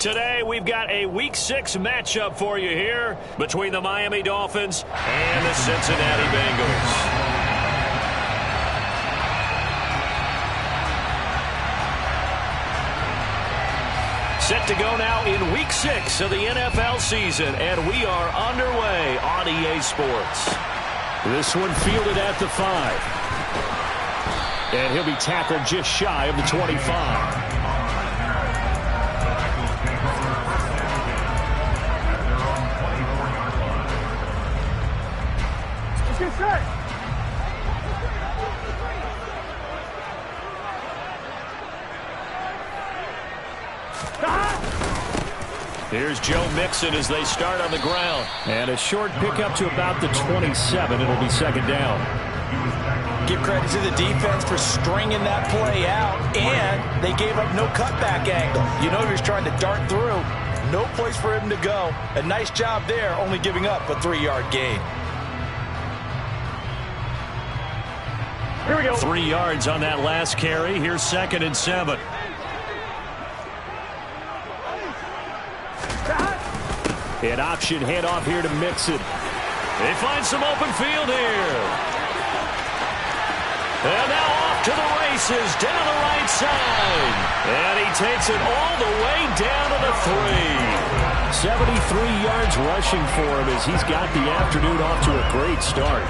Today, we've got a Week 6 matchup for you here between the Miami Dolphins and the Cincinnati Bengals. Set to go now in Week 6 of the NFL season, and we are underway on EA Sports. This one fielded at the 5. And he'll be tackled just shy of the 25. Get set. Here's Joe Mixon as they start on the ground. And a short pickup to about the 27. It'll be second down. Give credit to the defense for stringing that play out, and they gave up no cutback angle. You know he was trying to dart through. No place for him to go. A nice job there, only giving up a 3-yard gain. Here we go. 3 yards on that last carry. Here's 2nd and 7. An option handoff here to Mixon. They find some open field here. And now off to the races down the right side. And he takes it all the way down to the 3. 73 yards rushing for him as he's got the afternoon off to a great start.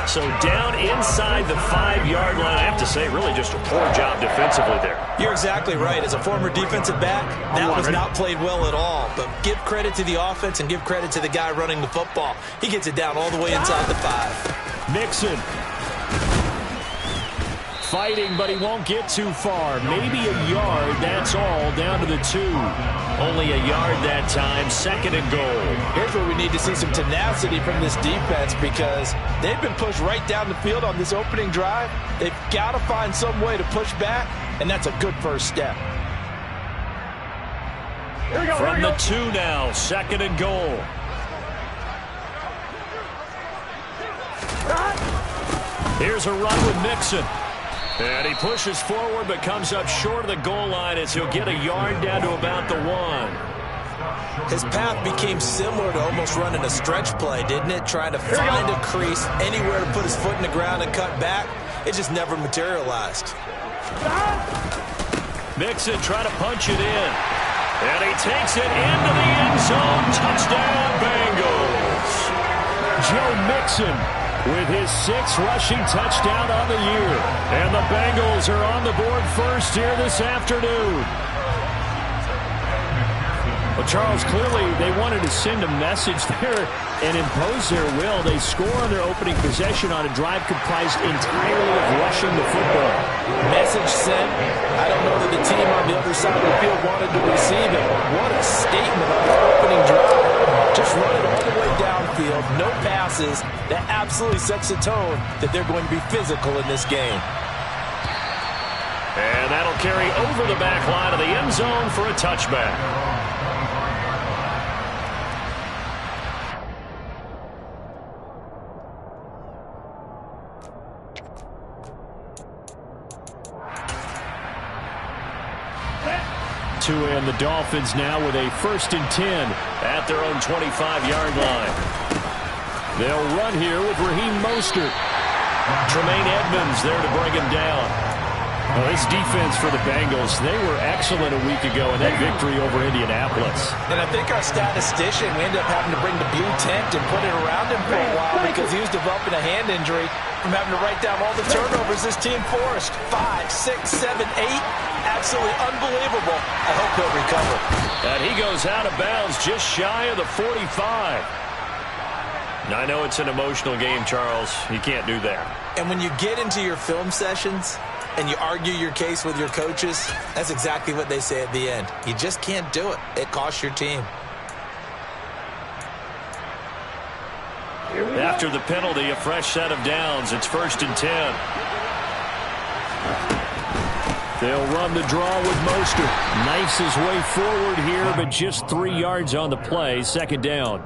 So down inside the 5-yard line. I have to say, really just a poor job defensively there. You're exactly right. As a former defensive back, that was not played well at all. But give credit to the offense and give credit to the guy running the football. He gets it down all the way inside the 5. Mixon. Fighting, but he won't get too far. Maybe a yard, that's all, down to the 2. Only a yard that time, 2nd and goal. Here's where we need to see some tenacity from this defense because they've been pushed right down the field on this opening drive. They've got to find some way to push back, and that's a good first step. Here we go. From the 2 now, 2nd and goal. Here's a run with Mixon. And he pushes forward but comes up short of the goal line as he'll get a yard down to about the 1. His path became similar to almost running a stretch play, didn't it? Trying to find a crease, anywhere to put his foot in the ground and cut back. It just never materialized. Mixon trying to punch it in. And he takes it into the end zone. Touchdown, Bengals. Joe Mixon with his 6th rushing touchdown on the year. And the Bengals are on the board first here this afternoon. Well, Charles, clearly they wanted to send a message there and impose their will. They score on their opening possession on a drive comprised entirely of rushing the football. Message sent. I don't know that the team on the other side of the field wanted to receive it, but what a statement on the opening drive. Just run it all the way downfield, no passes. That absolutely sets the tone that they're going to be physical in this game. And that'll carry over the back line of the end zone for a touchback. And the Dolphins now with a 1st and 10 at their own 25-yard line. They'll run here with Raheem Mostert. Tremaine Edmonds there to bring him down. Well, this defense for the Bengals, they were excellent a week ago in that victory over Indianapolis. And I think our statistician, we ended up having to bring the blue tent and put it around him for a while because he was developing a hand injury from having to write down all the turnovers this team forced. 5, 6, 7, 8. Absolutely unbelievable. I hope he'll recover. And he goes out of bounds just shy of the 45. Now, I know it's an emotional game, Charles. You can't do that. And when you get into your film sessions and you argue your case with your coaches, that's exactly what they say at the end. You just can't do it. It costs your team. After the penalty, a fresh set of downs. It's 1st and 10. They'll run the draw with Mostert. Knifes his way forward here, but just 3 yards on the play. 2nd down.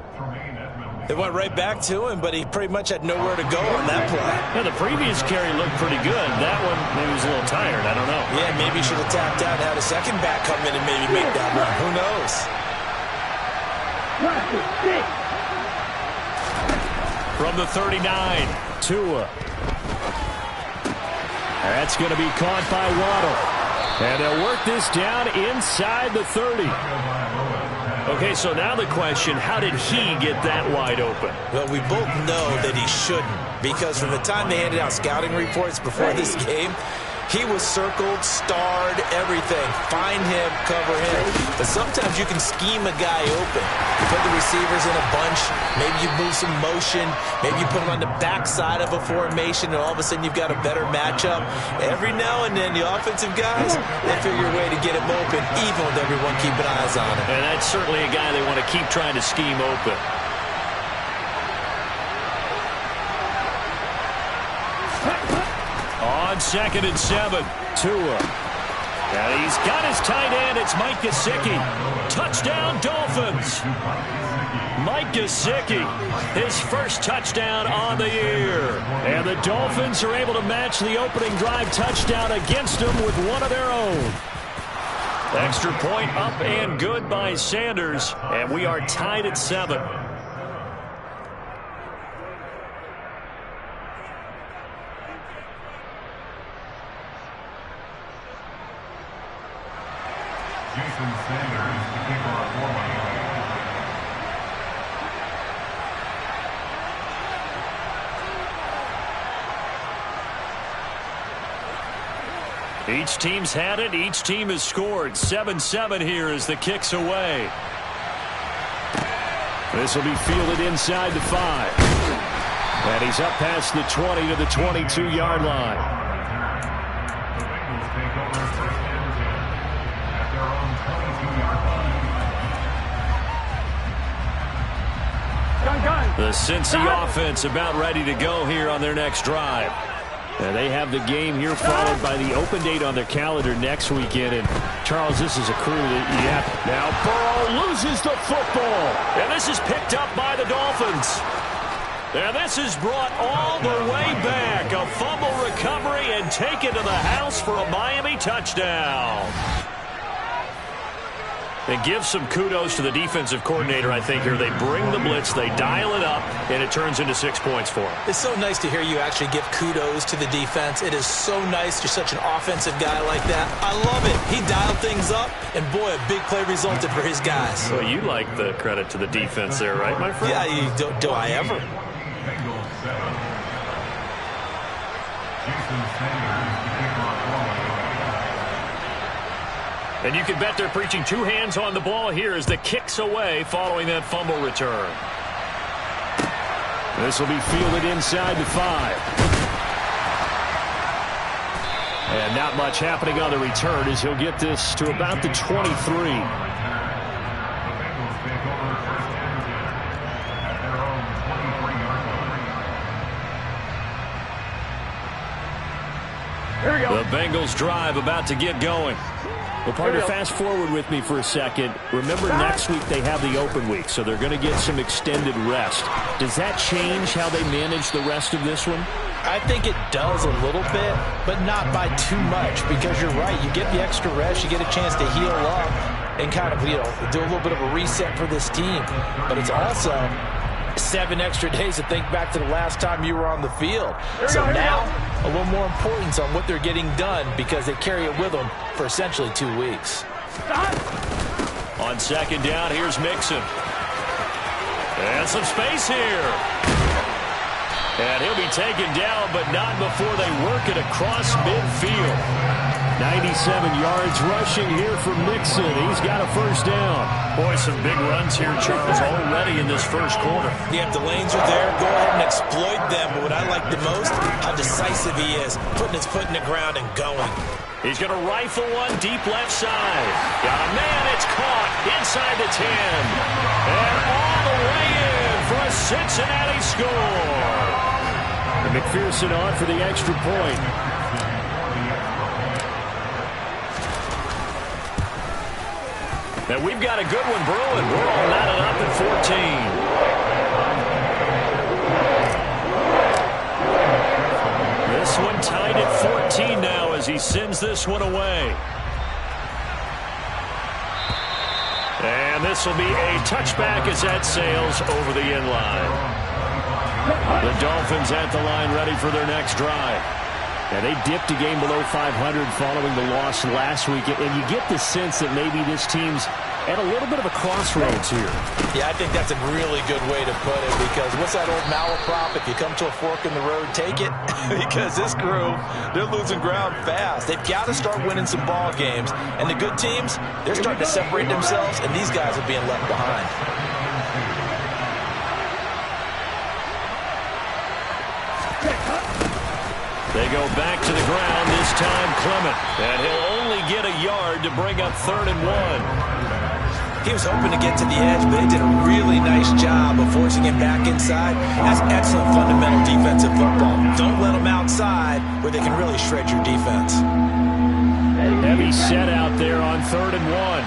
It went right back to him, but he pretty much had nowhere to go on that play. Yeah, the previous carry looked pretty good. That one, maybe he was a little tired. I don't know. Yeah, maybe he should have tapped out and had a second back come in and maybe make that run. Who knows? From the 39, Tua. That's going to be caught by Waddle. And they'll work this down inside the 30. Okay, so now the question, how did he get that wide open? Well, we both know that he shouldn't, because from the time they handed out scouting reports before this game, he was circled, starred, everything. Find him, cover him. But sometimes you can scheme a guy open. You put the receivers in a bunch. Maybe you move some motion. Maybe you put them on the backside of a formation, and all of a sudden you've got a better matchup. Every now and then, the offensive guys, they figure a way to get him open, even with everyone keeping eyes on him. And that's certainly a guy they want to keep trying to scheme open. On 2nd and 7, Tua. and he's got his tight end. It's Mike Gesicki. Touchdown, Dolphins. Mike Gesicki, his first touchdown on the year. And the Dolphins are able to match the opening drive touchdown against them with one of their own. Extra point up and good by Sanders, and we are tied at 7. Each team's had it. Each team has scored. 7-7 here as the kick's away. This will be fielded inside the 5. And he's up past the 20 to the 22-yard line. The Cincy offense about ready to go here on their next drive. And they have the game here followed by the open date on their calendar next weekend. And, Charles, this is a crew that you have. Now Burrow loses the football. And this is picked up by the Dolphins. And this is brought all the way back. A fumble recovery and taken to the house for a Miami touchdown. And give some kudos to the defensive coordinator, I think, here. They bring the blitz, they dial it up, and it turns into 6 points for them. It's so nice to hear you actually give kudos to the defense. It is so nice. You're such an offensive guy like that. I love it. He dialed things up, and boy, a big play resulted for his guys. Well, you like the credit to the defense there, right, my friend? Yeah, do I ever? And you can bet they're preaching two hands on the ball here as the kick's away following that fumble return. This will be fielded inside the 5. And not much happening on the return as he'll get this to about the 23. Here we go. The Bengals drive about to get going. Well, partner, fast forward with me for a second. Remember, next week they have the open week, so they're going to get some extended rest. Does that change how they manage the rest of this one? I think it does a little bit, but not by too much, because you're right. You get the extra rest. You get a chance to heal up and kind of, do a little bit of a reset for this team. But it's also 7 extra days to think back to the last time you were on the field. So now, a little more importance on what they're getting done because they carry it with them for essentially 2 weeks. On second down, here's Mixon. And some space here. And he'll be taken down, but not before they work it across midfield. 97 yards rushing here from Mixon. He's got a first down. Boy, some big runs here, Charles, already in this first quarter. Yeah, if the lanes are there, go ahead and exploit them. But what I like the most, how decisive he is, putting his foot in the ground and going. He's going to rifle one deep left side. Got a man, it's caught inside the 10. And all the way in for a Cincinnati score. And McPherson on for the extra point. And we've got a good one brewing. We're all knotted up at 14. tied at 14 now as he sends this one away. And this will be a touchback as that sails over the end line. The Dolphins at the line ready for their next drive. And they dipped a game below 500 following the loss last week. And you get the sense that maybe this team's at a little bit of a crossroads here. Yeah, I think that's a really good way to put it, because what's that old malaprop? If you come to a fork in the road, take it. Because this crew, they're losing ground fast. They've got to start winning some ball games. And the good teams, they're starting to separate themselves, and these guys are being left behind. They go back to the ground, this time Clement. And he'll only get a yard to bring up 3rd and 1. He was hoping to get to the edge, but they did a really nice job of forcing him back inside. That's excellent fundamental defensive football. Don't let them outside where they can really shred your defense. Heavy set out there on 3rd and 1.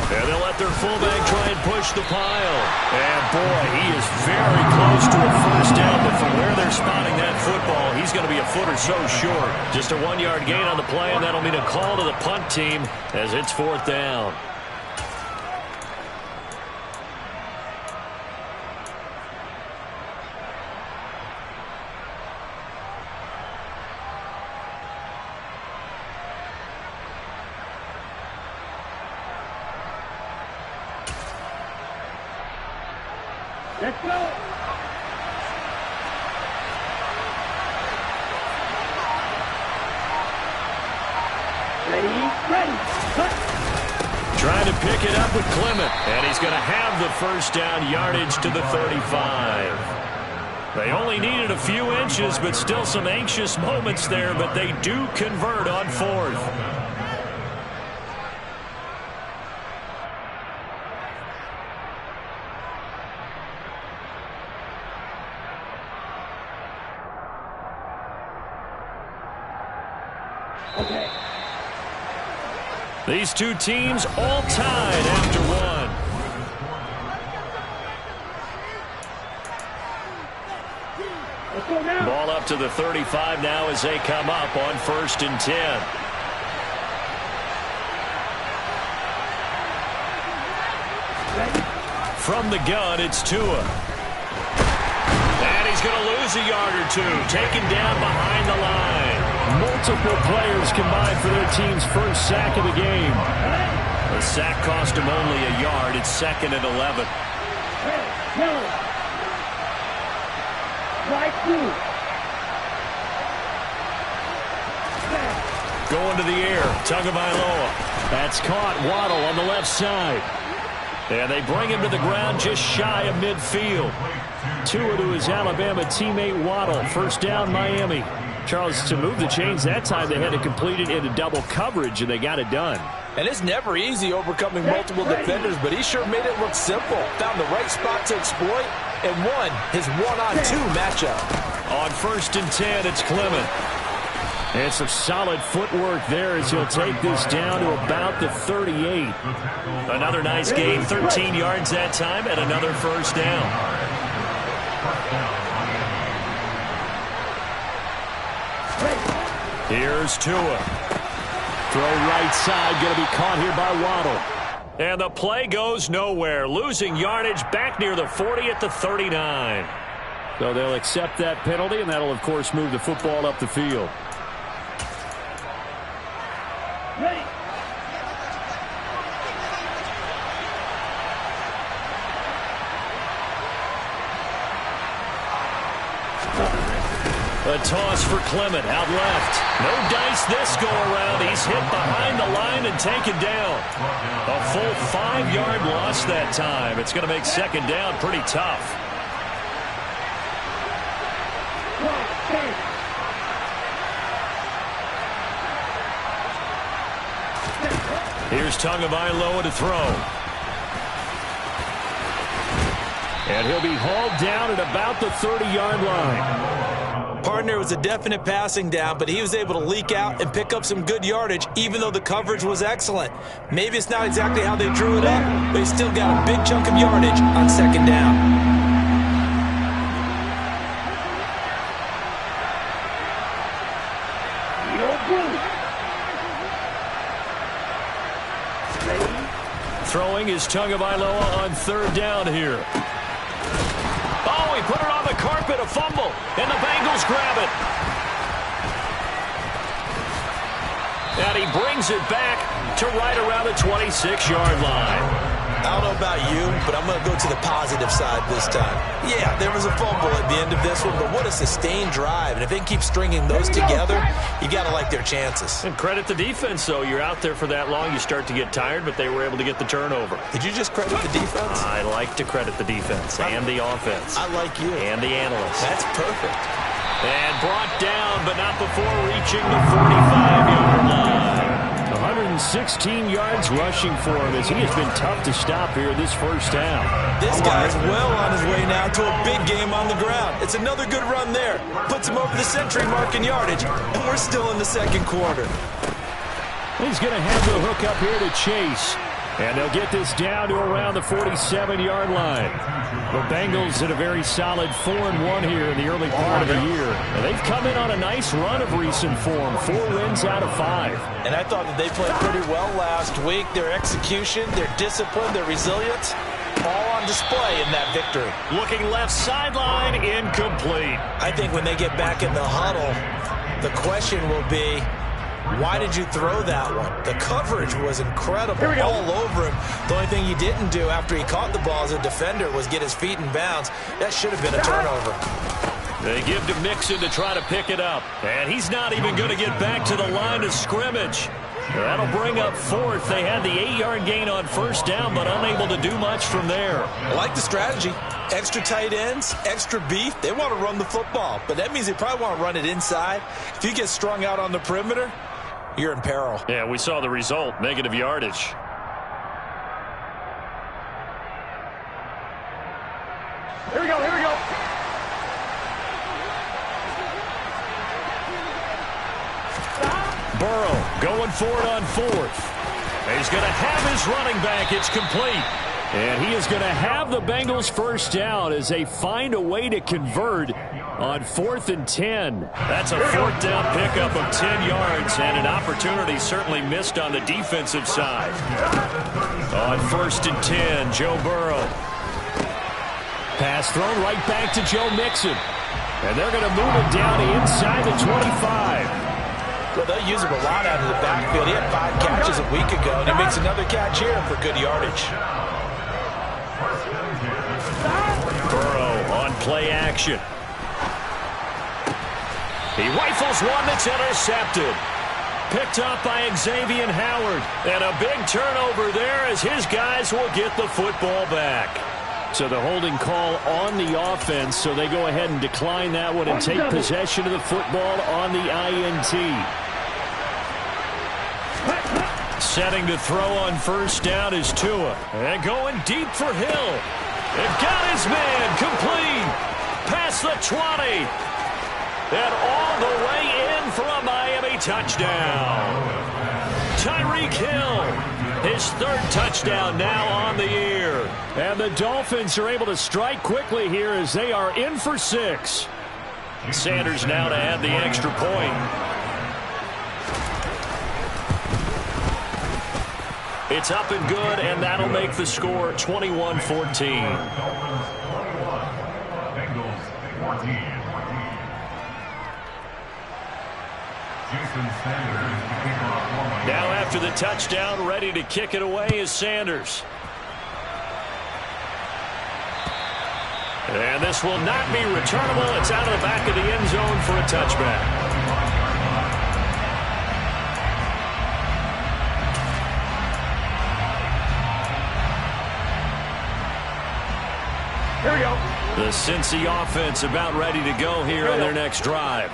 And they'll let their fullback try and push the pile. And, boy, he is very close to a first down, but from where they're spotting that football, he's going to be a foot or so short. Just a 1-yard gain on the play, and that'll mean a call to the punt team as it's 4th down. Let's go. Ready. Trying to pick it up with Clement, and he's going to have the first down, yardage to the 35. They only needed a few inches, but still some anxious moments there, but they do convert on 4th. Okay. These two teams all tied after one. Let's go now. Ball up to the 35 now as they come up on 1st and 10. From the gun, it's Tua. And he's going to lose a yard or two, taken down behind the line. Multiple players combined for their team's first sack of the game. The sack cost him only a yard. It's 2nd and 11. Going to the air, Tagovailoa. That's caught. Waddle on the left side. And they bring him to the ground just shy of midfield. Tua to his Alabama teammate Waddle. First down, Miami. Charles, to move the chains that time, they had to complete it into double coverage, and they got it done. And it's never easy overcoming multiple defenders, but he sure made it look simple. Found the right spot to exploit and won his 1-on-2 matchup. On 1st and 10, it's Clement. And some solid footwork there as he'll take this down to about the 38. Another nice gain, 13 yards that time, and another first down. Here's Tua. Throw right side, going to be caught here by Waddle. And the play goes nowhere. Losing yardage back near the 40 at the 39. So they'll accept that penalty, and that'll, of course, move the football up the field. Ready. A toss for Clement out left. No dice this go around. He's hit behind the line and taken down. A full 5-yard loss that time. It's going to make 2nd down pretty tough. Here's Tagovailoa to throw. And he'll be hauled down at about the 30-yard line. Partner was a definite passing down, but he was able to leak out and pick up some good yardage, even though the coverage was excellent. Maybe it's not exactly how they drew it up, but he still got a big chunk of yardage on 2nd down. Throwing is Tagovailoa on third down here. Oh, he put it on the carpet, a fumble, and the Bengals grab it. And he brings it back to right around the 26-yard line. I don't know about you, but I'm going to go to the positive side this time. Yeah, there was a fumble at the end of this one, but what a sustained drive. And if they keep stringing those together, you got to like their chances. And credit the defense, though. You're out there for that long, you start to get tired, but they were able to get the turnover. Did you just credit the defense? I like to credit the defense and the offense. I like you. And the analysts. That's perfect. And brought down, but not before reaching the 45-yard line. 116 yards rushing for him as he has been tough to stop here this first half. This guy's well on his way now to a big game on the ground. It's another good run there. Puts him over the century mark in yardage, and we're still in the second quarter. He's going to have the hook up here to Chase. And they'll get this down to around the 47-yard line. The Bengals in a very solid 4-1 here in the early part of the year. And they've come in on a nice run of recent form. 4 wins out of 5. And I thought that they played pretty well last week. Their execution, their discipline, their resilience, all on display in that victory. Looking left sideline, incomplete. I think when they get back in the huddle, the question will be, why did you throw that one? The coverage was incredible all over him. The only thing he didn't do after he caught the ball as a defender was get his feet in bounds. That should have been a turnover. They give to Mixon to try to pick it up. And he's not even going to get back to the line of scrimmage. That'll bring up fourth. They had the 8-yard gain on first down, but unable to do much from there. I like the strategy. Extra tight ends, extra beef. They want to run the football, but that means they probably want to run it inside. If you get strung out on the perimeter, you're in peril. Yeah, we saw the result, negative yardage. Here we go, here we go. Burrow going for it on fourth. He's going to have his running back. It's complete. And he is going to have the Bengals first down as they find a way to convert on 4th and 10. That's a fourth down pickup of 10 yards and an opportunity certainly missed on the defensive side. On 1st and 10, Joe Burrow. Pass thrown right back to Joe Mixon. And they're going to move it down inside the 25. Well, they'll use him a lot out of the backfield. He had 5 catches a week ago, and he makes another catch here for good yardage. Burrow on play action. He rifles one that's intercepted. Picked up by Xavier Howard. And a big turnover there as his guys will get the football back. So the holding call on the offense, so they go ahead and decline that one and take possession of the football on the INT. Setting to throw on first down is Tua. And going deep for Hill. They've got his man complete. Past the 20. And all the way in for a Miami touchdown. Tyreek Hill, his 3rd touchdown now on the year. And the Dolphins are able to strike quickly here as they are in for 6. Sanders now to add the extra point. It's up and good, and that'll make the score 21-14. Now after the touchdown, ready to kick it away is Sanders. And this will not be returnable. It's out of the back of the end zone for a touchback. Here we go. The Cincy offense about ready to go here on their next drive.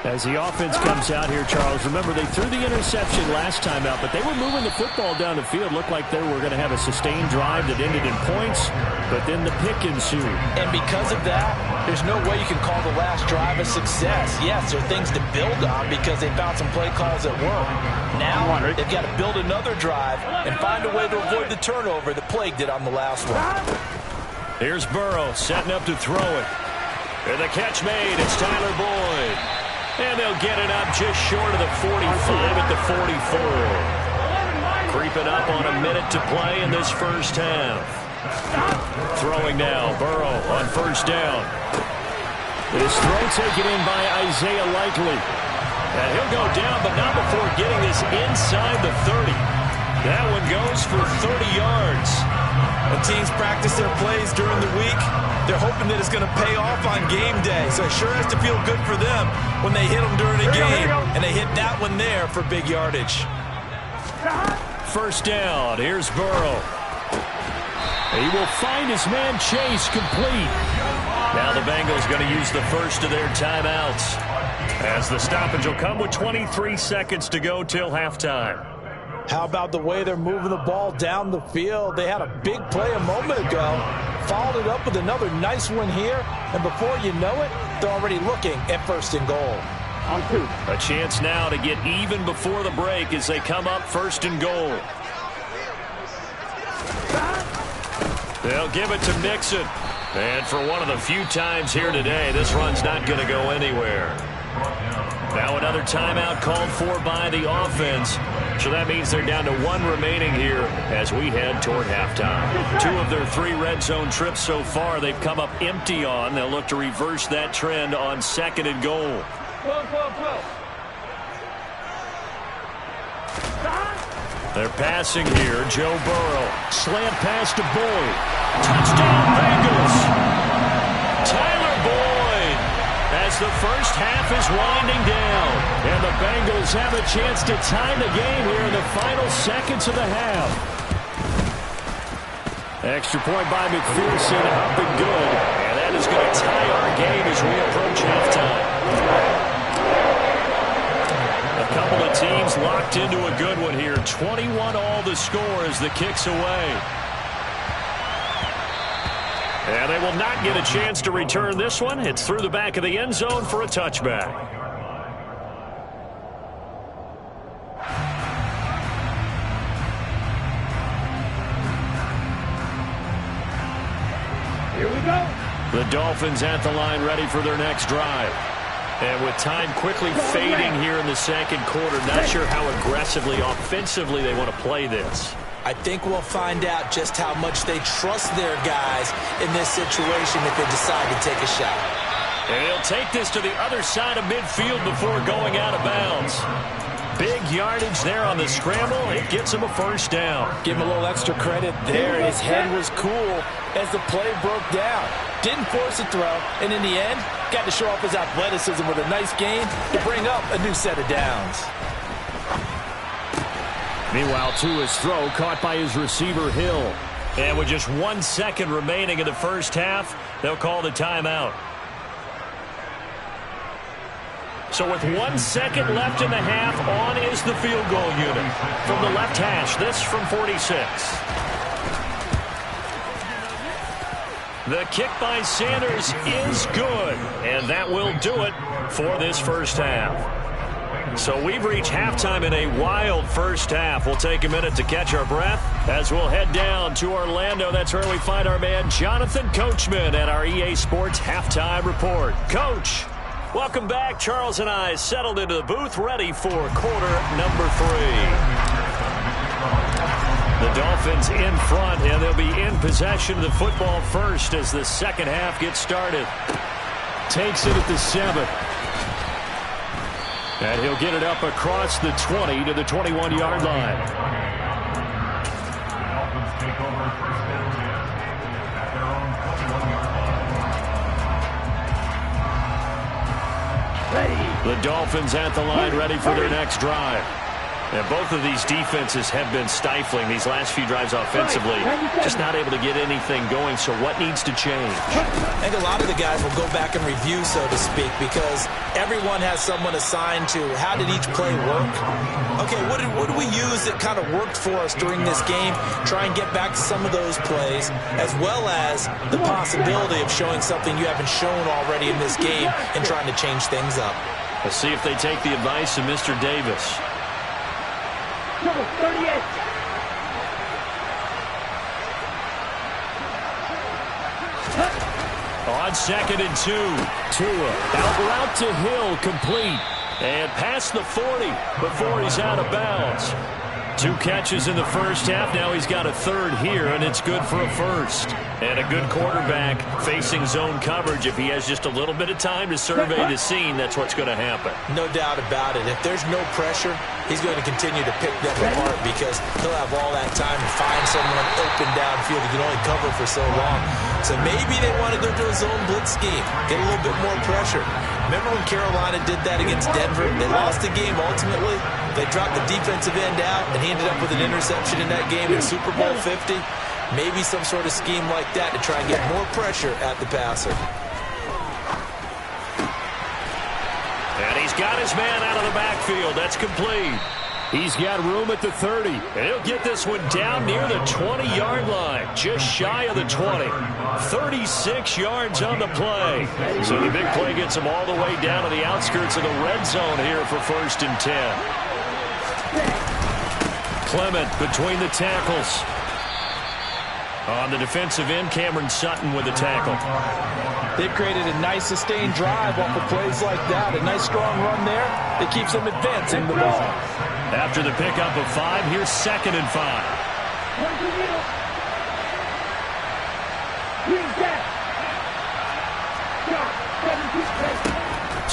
As the offense comes out here, Charles, remember they threw the interception last time out, but they were moving the football down the field. Looked like they were going to have a sustained drive that ended in points, but then the pick ensued. And because of that, there's no way you can call the last drive a success. Yes, there are things to build on because they found some play calls that work. Now they've got to build another drive and find a way to avoid the turnover that plagued it on the last one. Here's Burrow setting up to throw it. And the catch made. It's Tyler Boyd. And they'll get it up just short of the 45 at the 44. Creeping up on a minute to play in this first half. Throwing now, Burrow on first down. This throw taken in by Isaiah Likely. And he'll go down, but not before getting this inside the 30. That one goes for 30 yards. When teams practice their plays during the week, they're hoping that it's going to pay off on game day. So it sure has to feel good for them when they hit them during a game. And they hit that one there for big yardage. First down. Here's Burrow. He will find his man Chase complete. Now the Bengals going to use the first of their timeouts, as the stoppage will come with 23 seconds to go till halftime. How about the way they're moving the ball down the field? They had a big play a moment ago, followed it up with another nice one here, and before you know it, they're already looking at first and goal. A chance now to get even before the break as they come up first and goal. They'll give it to Mixon. And for one of the few times here today, this run's not going to go anywhere. Now another timeout called for by the offense. So that means they're down to one remaining here as we head toward halftime. 2 of their 3 red zone trips so far they've come up empty on. They'll look to reverse that trend on second and goal. They're passing here. Joe Burrow. Slant pass to Boyd. Touchdown Bengals. Tyler Boyd as the first half is winding down. And the Bengals have a chance to tie the game here in the final seconds of the half. Extra point by McPherson, up and good. And that is going to tie our game as we approach halftime. A couple of teams locked into a good one here. 21 all the score as the kick's away. And they will not get a chance to return this one. It's through the back of the end zone for a touchback. Here we go. The Dolphins at the line ready for their next drive. And with time quickly fading here in the second quarter, not sure how aggressively, offensively they want to play this. I think we'll find out just how much they trust their guys in this situation if they decide to take a shot. And he'll take this to the other side of midfield before going out of bounds. Big yardage there on the scramble. It gets him a first down. Give him a little extra credit there. His head was cool as the play broke down. Didn't force a throw, and in the end, got to show off his athleticism with a nice gain to bring up a new set of downs. Meanwhile, Tua's throw caught by his receiver, Hill. And with just 1 second remaining in the first half, they'll call the timeout. So with 1 second left in the half, on is the field goal unit. From the left hash, this from 46. The kick by Sanders is good, and that will do it for this first half. So we've reached halftime in a wild first half. We'll take a minute to catch our breath as we'll head down to Orlando. That's where we find our man Jonathan Coachman at our EA Sports Halftime Report. Coach, welcome back. Charles and I settled into the booth ready for quarter number 3. The Dolphins in front, and they'll be in possession of the football first as the second half gets started. Takes it at the 7. And he'll get it up across the 20 to the 21-yard line. The Dolphins at the line ready for their next drive. And both of these defenses have been stifling these last few drives offensively. Just not able to get anything going, so what needs to change? I think a lot of the guys will go back and review, so to speak, because everyone has someone assigned to how did each play work. Okay, what did we use that kind of worked for us during this game? Try and get back to some of those plays, as well as the possibility of showing something you haven't shown already in this game and trying to change things up. Let's see if they take the advice of Mr. Davis. Number 38. On second and 2, Tua out route to Hill, complete. And past the 40 before he's out of bounds. 2 catches in the first half. Now he's got a third here, and it's good for a first. And a good quarterback facing zone coverage. If he has just a little bit of time to survey the scene, that's what's going to happen. No doubt about it. If there's no pressure, he's going to continue to pick them apart because he'll have all that time to find someone open downfield. He can only cover for so long. So maybe they want to go to a zone blitz scheme, get a little bit more pressure. Remember when Carolina did that against Denver? They lost the game ultimately. They dropped the defensive end out, and he ended up with an interception in that game in Super Bowl 50. Maybe some sort of scheme like that to try and get more pressure at the passer. And he's got his man out of the backfield. That's complete. He's got room at the 30. And he'll get this one down near the 20-yard line, just shy of the 20. 36 yards on the play. So the big play gets him all the way down to the outskirts of the red zone here for 1st and 10. Clement between the tackles. On the defensive end, Cameron Sutton with the tackle. They've created a nice sustained drive off of plays like that. A nice strong run there that keeps them advancing the ball. After the pickup of 5, here's 2nd and 5.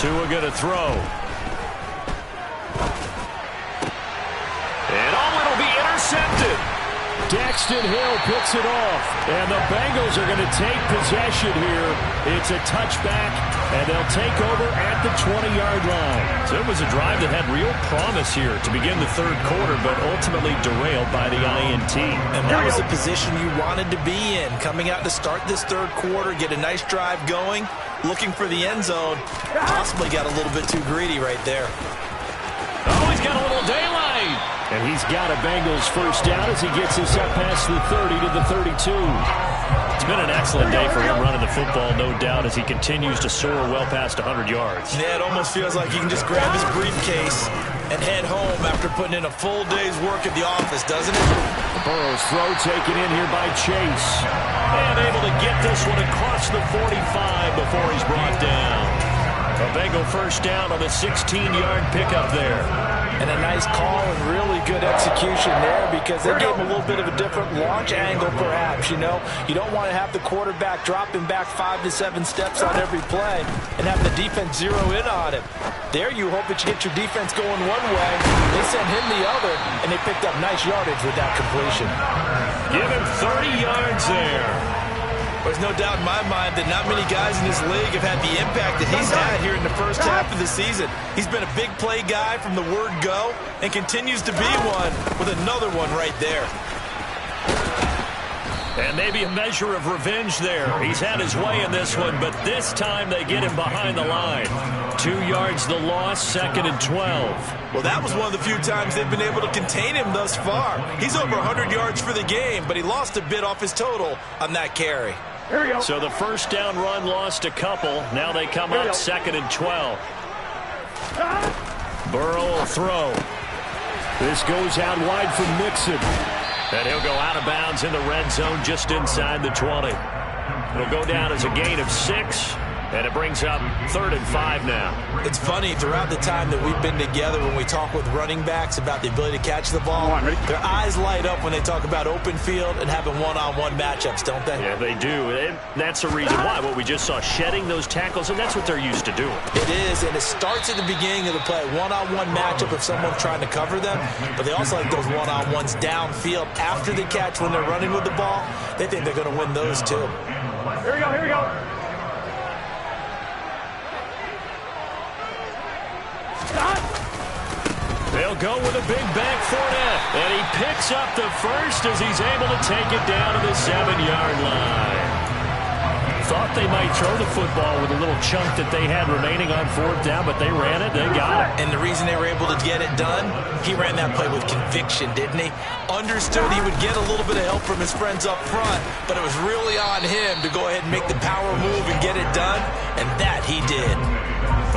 Tua going to throw. And it'll be intercepted. Daxton Hill picks it off, and the Bengals are going to take possession here. It's a touchback, and they'll take over at the 20-yard line. So it was a drive that had real promise here to begin the 3rd quarter, but ultimately derailed by the INT. And that was the position you wanted to be in, coming out to start this 3rd quarter, get a nice drive going, looking for the end zone. Possibly got a little bit too greedy right there. Oh, he's got a little daylight. And he's got a Bengals first down as he gets this up past the 30 to the 32. It's been an excellent day for him running the football, no doubt, as he continues to soar well past 100 yards. Yeah, it almost feels like he can just grab his briefcase and head home after putting in a full day's work at the office, doesn't it? Burrow's throw taken in here by Chase. And able to get this one across the 45 before he's brought down. A Bengal first down on the 16-yard pickup there. And a nice call and really good execution there because they gave him a little bit of a different launch angle perhaps, you know. You don't want to have the quarterback dropping back 5 to 7 steps on every play and have the defense zero in on him. There you hope that you get your defense going one way. They sent him the other, and they picked up nice yardage with that completion. Give him 30 yards there. There's no doubt in my mind that not many guys in this league have had the impact that he's had here in the first half of the season. He's been a big play guy from the word go and continues to be one with another one right there. And maybe a measure of revenge there. He's had his way in this one, but this time they get him behind the line. 2 yards the loss, 2nd and 12. Well, that was one of the few times they've been able to contain him thus far. He's over 100 yards for the game, but he lost a bit off his total on that carry. Here we go. So the first down run lost a couple. Now they come up 2nd and 12. Burrow will throw. This goes out wide from Mixon. And he'll go out of bounds in the red zone just inside the 20. It'll go down as a gain of 6. And it brings up 3rd and 5 now. It's funny, throughout the time that we've been together when we talk with running backs about the ability to catch the ball, their eyes light up when they talk about open field and having one-on-one matchups, don't they? Yeah, they do. And that's the reason why. What we just saw, shedding those tackles, and that's what they're used to doing. It is, and it starts at the beginning of the play. One-on-one matchup if someone's trying to cover them, but they also like those one-on-ones downfield after the catch when they're running with the ball. They think they're going to win those too. Here we go, here we go. They'll go with a big back Fournette, and he picks up the first as he's able to take it down to the 7-yard line. Thought they might throw the football with a little chunk that they had remaining on 4th down, but they ran it, they got it. And the reason they were able to get it done, he ran that play with conviction, didn't he? Understood he would get a little bit of help from his friends up front, but it was really on him to go ahead and make the power move and get it done, and that he did.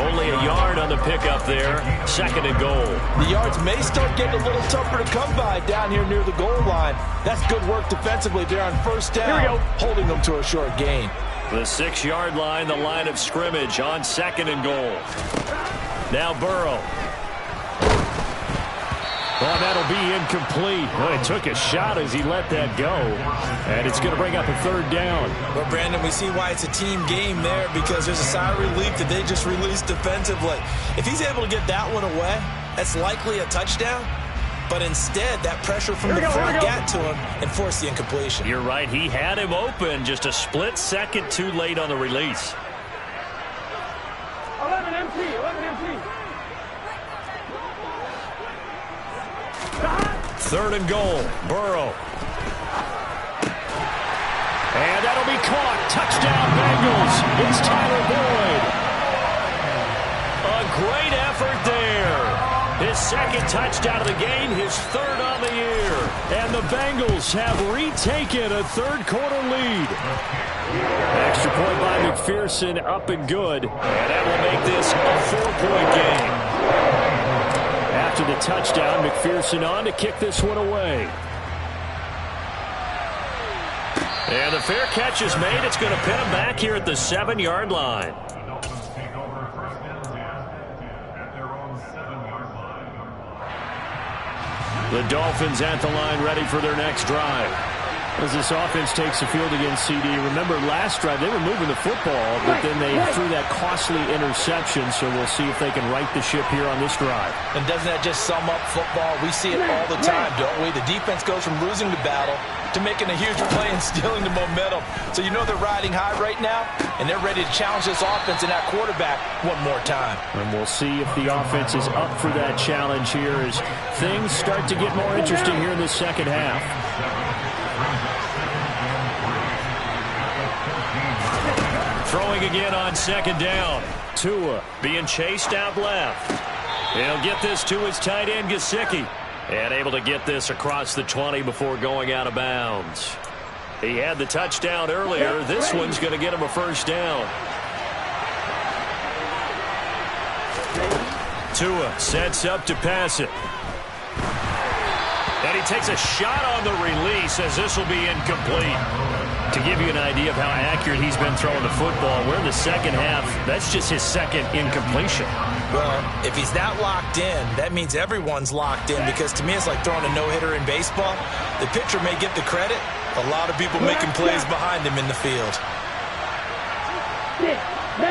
Only a yard on the pickup there. 2nd and goal. The yards may start getting a little tougher to come by down here near the goal line. That's good work defensively there on 1st down, holding them to a short gain. The 6-yard line, the line of scrimmage on 2nd and goal. Now Burrow. Oh, that'll be incomplete. Well, he took a shot as he let that go. And it's going to bring up a third down. Well, Brandon, we see why it's a team game there, because there's a sigh of relief that they just released defensively. If he's able to get that one away, that's likely a touchdown. But instead, that pressure from the front got to him and forced the incompletion. You're right. He had him open, just a split second too late on the release. 11 MT. Third and goal. Burrow. And that'll be caught. Touchdown, Bengals. It's Tyler Boyd. A great effort there. His second touchdown of the game, his third on the year. And the Bengals have retaken a third-quarter lead. Extra point by McPherson, up and good. And that will make this a 4-point game. After the touchdown, McPherson on to kick this one away. And the fair catch is made. It's going to pin him back here at the 7-yard line. The Dolphins at the line, ready for their next drive. As this offense takes the field against CD. Remember, last drive, they were moving the football, but then they threw that costly interception, so we'll see if they can right the ship here on this drive. And doesn't that just sum up football? We see it all the time, don't we? The defense goes from losing the battle to making a huge play and stealing the momentum. So you know they're riding high right now, and they're ready to challenge this offense and that quarterback one more time. And we'll see if the offense is up for that challenge here as things start to get more interesting here in the second half. Throwing again on second down. Tua being chased out left. He'll get this to his tight end, Gesicki. And able to get this across the 20 before going out of bounds. He had the touchdown earlier. This one's going to get him a first down. Tua sets up to pass it. And he takes a shot on the release as this will be incomplete. To give you an idea of how accurate he's been throwing the football, we're in the second half. That's just his second incompletion. Well, if he's that locked in, that means everyone's locked in, because to me it's like throwing a no-hitter in baseball. The pitcher may get the credit. A lot of people making plays behind him in the field. 6, 7.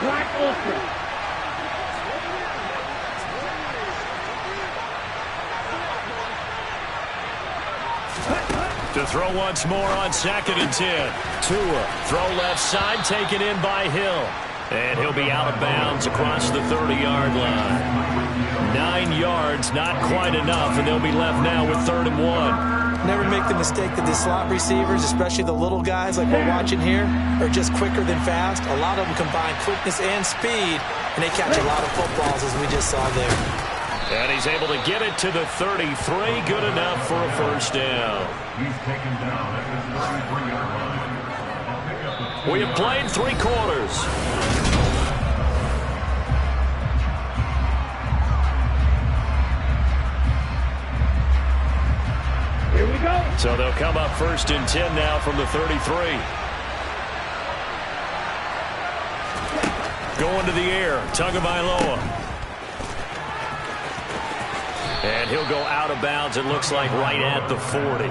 Black Ultra. To throw once more on 2nd and 10. Tua, throw left side, taken in by Hill. And he'll be out of bounds across the 30-yard line. 9 yards, not quite enough, and they'll be left now with 3rd and 1. Never make the mistake that the slot receivers, especially the little guys like we're watching here, are just quicker than fast. A lot of them combine quickness and speed, and they catch a lot of footballs, as we just saw there. And he's able to get it to the 33. Good enough for a first down. He's taken down at the 33-yard line. We have played 3 quarters. Here we go. So they'll come up 1st and 10 now from the 33. Going to the air, Tagovailoa. And he'll go out of bounds, it looks like, right at the 40.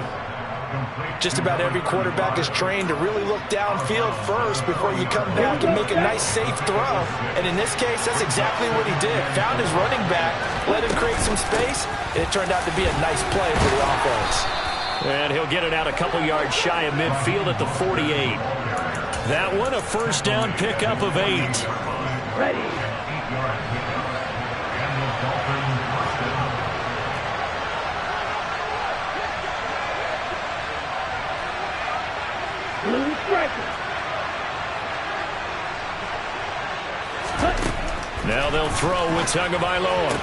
Just about every quarterback is trained to really look downfield first before you come back and make a nice, safe throw. And in this case, that's exactly what he did. Found his running back, let him create some space, and it turned out to be a nice play for the offense. And he'll get it out a couple yards shy of midfield at the 48. That one a first down pickup of 8. Ready. Blue striker. Now they'll throw with Tagovailoa.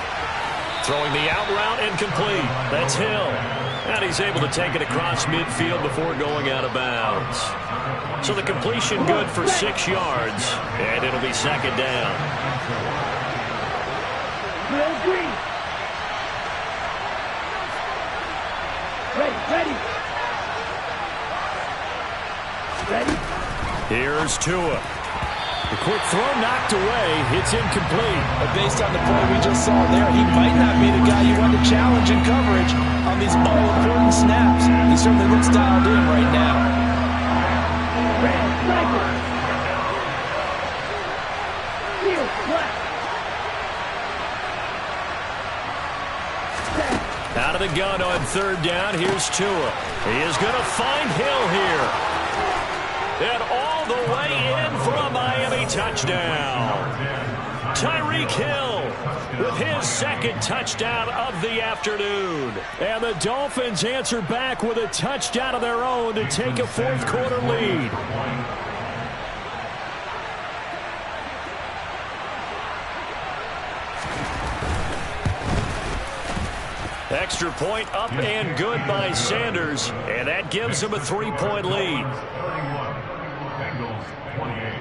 Throwing the out route incomplete. That's Hill. And he's able to take it across midfield before going out of bounds. So the completion good for 6 yards. And it'll be 2nd down. Blue green. Ready. Here's Tua. The quick throw knocked away. It's incomplete. But based on the play we just saw there, he might not be the guy you want to challenge in coverage on these all-important snaps. He certainly looks dialed in right now. Red striker. Heel left. Out of the gun on third down. Here's Tua. He is going to find Hill here. And all the way in for a Miami touchdown. Tyreek Hill with his second touchdown of the afternoon. And the Dolphins answer back with a touchdown of their own to take a fourth quarter lead. Extra point up and good by Sanders, and that gives him a 3-point lead. Bengals 28.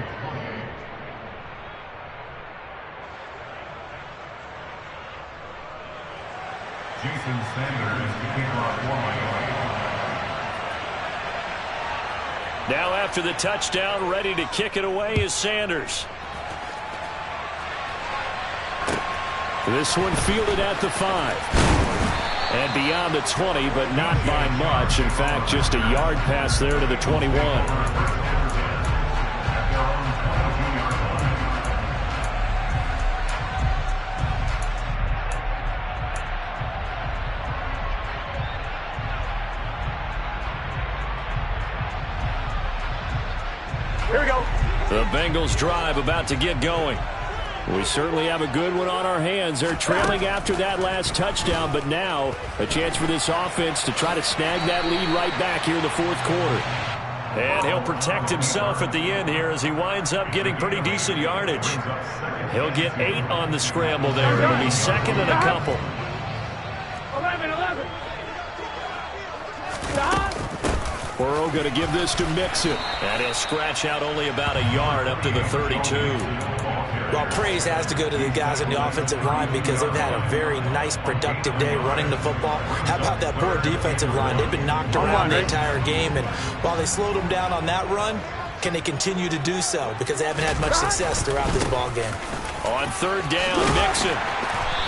Jason Sanders to kick off for Miami. Now after the touchdown, ready to kick it away is Sanders. This one fielded at the 5. And beyond the 20, but not by much. In fact, just a yard pass there to the 21. Here we go. The Bengals drive about to get going. We certainly have a good one on our hands. They're trailing after that last touchdown, but now a chance for this offense to try to snag that lead right back here in the fourth quarter. And he'll protect himself at the end here as he winds up getting pretty decent yardage. He'll get 8 on the scramble there. It'll be second and a couple. 11. Burrow going to give this to Mixon. And he'll scratch out only about a yard up to the 32. Well, praise has to go to the guys on the offensive line because they've had a very nice, productive day running the football. How about that poor defensive line? They've been knocked around the entire game, and while they slowed them down on that run, can they continue to do so? Because they haven't had much success throughout this ball game. On third down, Mixon.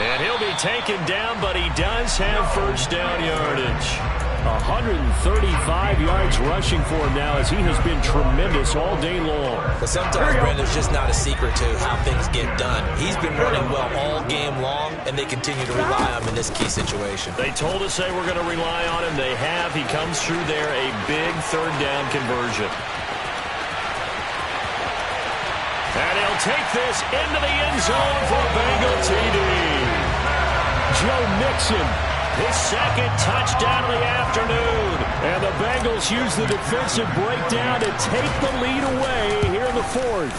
And he'll be taken down, but he does have first down yardage. 135 yards rushing for him now as he has been tremendous all day long. But sometimes, Brandon, there's just not a secret to how things get done. He's been running well all game long, and they continue to rely on him in this key situation. They told us they were going to rely on him. They have. He comes through there, a big third down conversion. And he'll take this into the end zone for a Bengal TD. Joe Mixon. His second touchdown of the afternoon. And the Bengals use the defensive breakdown to take the lead away here in the fourth.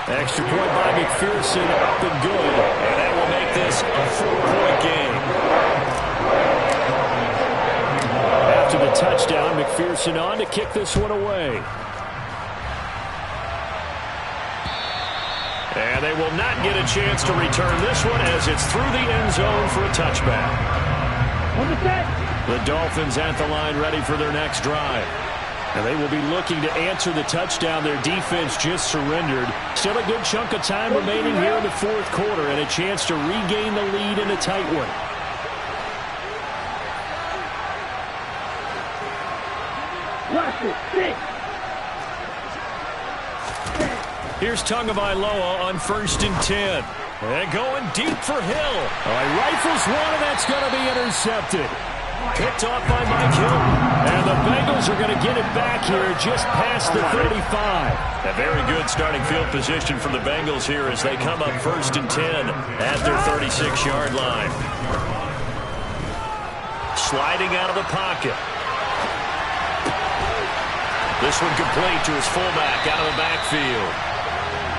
Extra point by McPherson, up and good. And that will make this a 4-point game. After the touchdown, McPherson on to kick this one away. And they will not get a chance to return this one as it's through the end zone for a touchback. The Dolphins at the line ready for their next drive. And they will be looking to answer the touchdown their defense just surrendered. Still a good chunk of time remaining here in the fourth quarter and a chance to regain the lead in a tight one. Rush it, 6. Here's Tagovailoa on 1st and 10. And going deep for Hill. Rifles one, and that's going to be intercepted. Picked off by Mike Hill. And the Bengals are going to get it back here just past the 35. A very good starting field position for the Bengals here as they come up 1st and 10 at their 36-yard line. Sliding out of the pocket. This one complete to his fullback out of the backfield.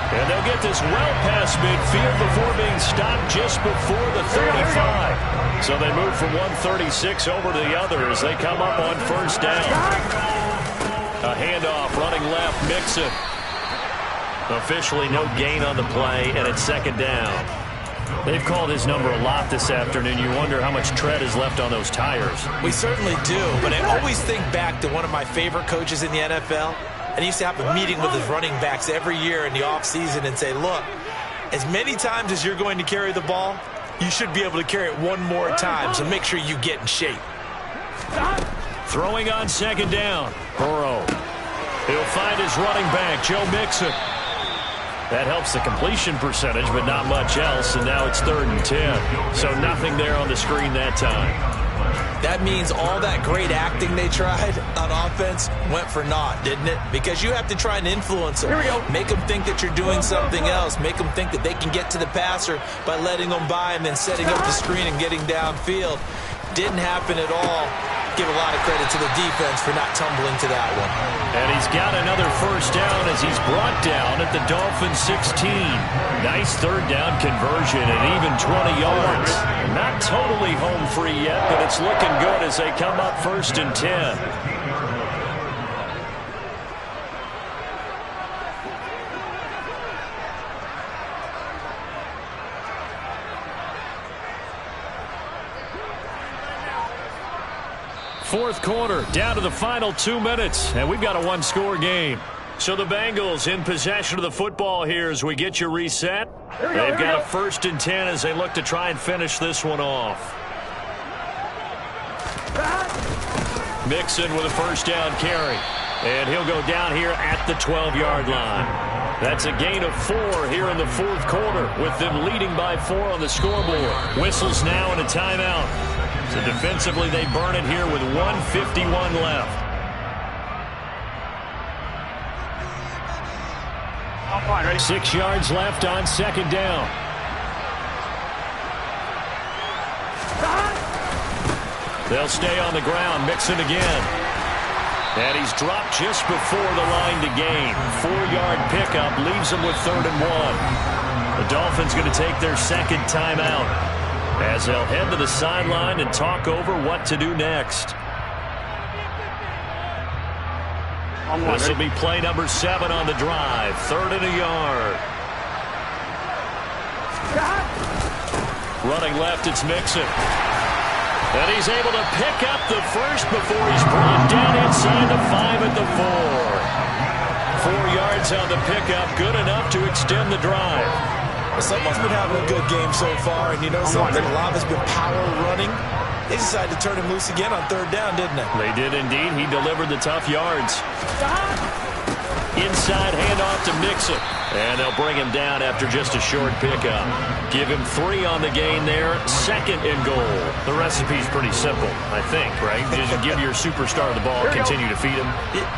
And they'll get this well past midfield before being stopped just before the 35. So they move from 136 over to the other as they come up on 1st down. A handoff running left, Mixon. Officially no gain on the play, and it's 2nd down. They've called his number a lot this afternoon. You wonder how much tread is left on those tires. We certainly do, but I always think back to one of my favorite coaches in the NFL, and he used to have a meeting with his running backs every year in the offseason and say, look, as many times as you're going to carry the ball, you should be able to carry it one more time, so make sure you get in shape. Throwing on second down. Burrow. He'll find his running back, Joe Mixon. That helps the completion percentage, but not much else, and now it's 3rd and 10. So nothing there on the screen that time. That means all that great acting they tried on offense went for naught, didn't it? Because you have to try and influence them. Make them think that you're doing something else. Make them think that they can get to the passer by letting them by and then setting up the screen and getting downfield. Didn't happen at all. Give a lot of credit to the defense for not tumbling to that one. And he's got another first down as he's brought down at the Dolphins 16. Nice 3rd down conversion and even 20 yards. Not totally home free yet, but it's looking good as they come up 1st and 10. Fourth quarter, down to the final 2 minutes, and we've got a 1-score game. So the Bengals in possession of the football here as we get you reset. They've got a 1st and 10 as they look to try and finish this one off. Mixon with a first down carry, and he'll go down here at the 12-yard line. That's a gain of 4 here in the fourth quarter with them leading by 4 on the scoreboard. Whistles now and a timeout. So defensively, they burn it here with 1:51 left. 6 yards left on second down. They'll stay on the ground. Mixon again. And he's dropped just before the line to gain. 4-yard pickup leaves him with 3rd and 1. The Dolphins going to take their second timeout as they'll head to the sideline and talk over what to do next. This will be play number 7 on the drive. 3rd and a yard. Running left, it's Mixon. And he's able to pick up the first before he's brought down inside the 5 at the 4. 4 yards on the pickup, good enough to extend the drive. Someone's been having a good game so far, and you know something? A lot has been power running. They decided to turn him loose again on 3rd down, didn't they? They did indeed. He delivered the tough yards. Inside handoff to Mixon. And they'll bring him down after just a short pickup. Give him 3 on the gain there. 2nd and goal. The recipe's pretty simple, I think, right? Just give your superstar the ball, continue to feed him.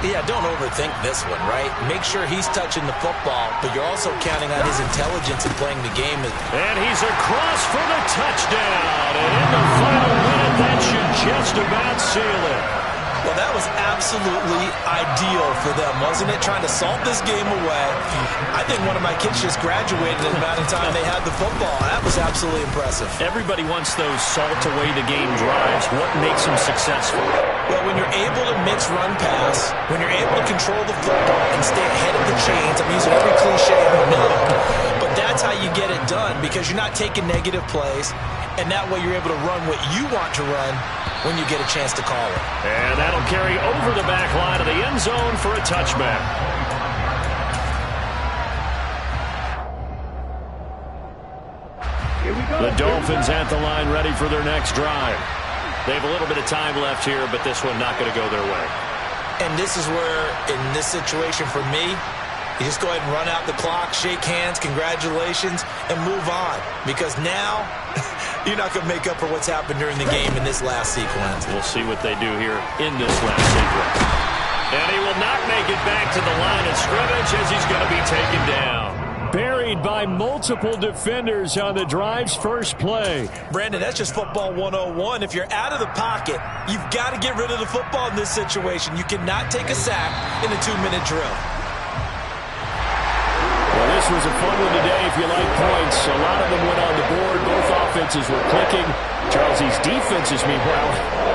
Yeah, don't overthink this one, right? Make sure he's touching the football, but you're also counting on his intelligence in playing the game. And he's across for the touchdown. And in the final minute, that should just about seal it. Well, that was absolutely ideal for them, wasn't it? Trying to salt this game away. I think one of my kids just graduated in the amount of time they had the football. That was absolutely impressive. Everybody wants those salt-away-the-game drives. What makes them successful? Well, when you're able to mix run-pass, when you're able to control the football and stay ahead of the chains, I'm using every cliche I know, but that's how you get it done because you're not taking negative plays, and that way you're able to run what you want to run when you get a chance to call it. And that'll carry over the back line of the end zone for a touchback. The Dolphins at the line ready for their next drive. They have a little bit of time left here, but this one not going to go their way. And this is where, in this situation for me, you just go ahead and run out the clock, shake hands, congratulations, and move on. Because now, you're not going to make up for what's happened during the game in this last sequence. We'll see what they do here in this last sequence. And he will not make it back to the line of scrimmage as he's going to be taken down. Buried by multiple defenders on the drive's first play. Brandon, that's just football 101. If you're out of the pocket, you've got to get rid of the football in this situation. You cannot take a sack in a 2-minute drill. Well, this was a fun one today if you like points. A lot of them went on the board. Both offenses were clicking. Charles, these defenses, meanwhile,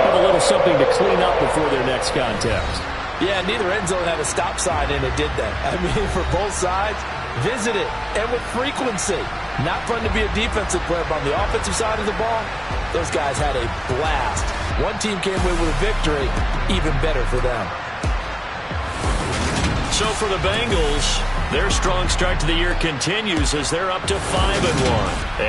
have a little something to clean up before their next contest. Yeah, neither end zone had a stop sign in it, did they? I mean, for both sides, visit it, and with frequency. Not fun to be a defensive player, but on the offensive side of the ball, those guys had a blast. One team came away with a victory, even better for them. So for the Bengals, their strong start to the year continues as they're up to 5-1.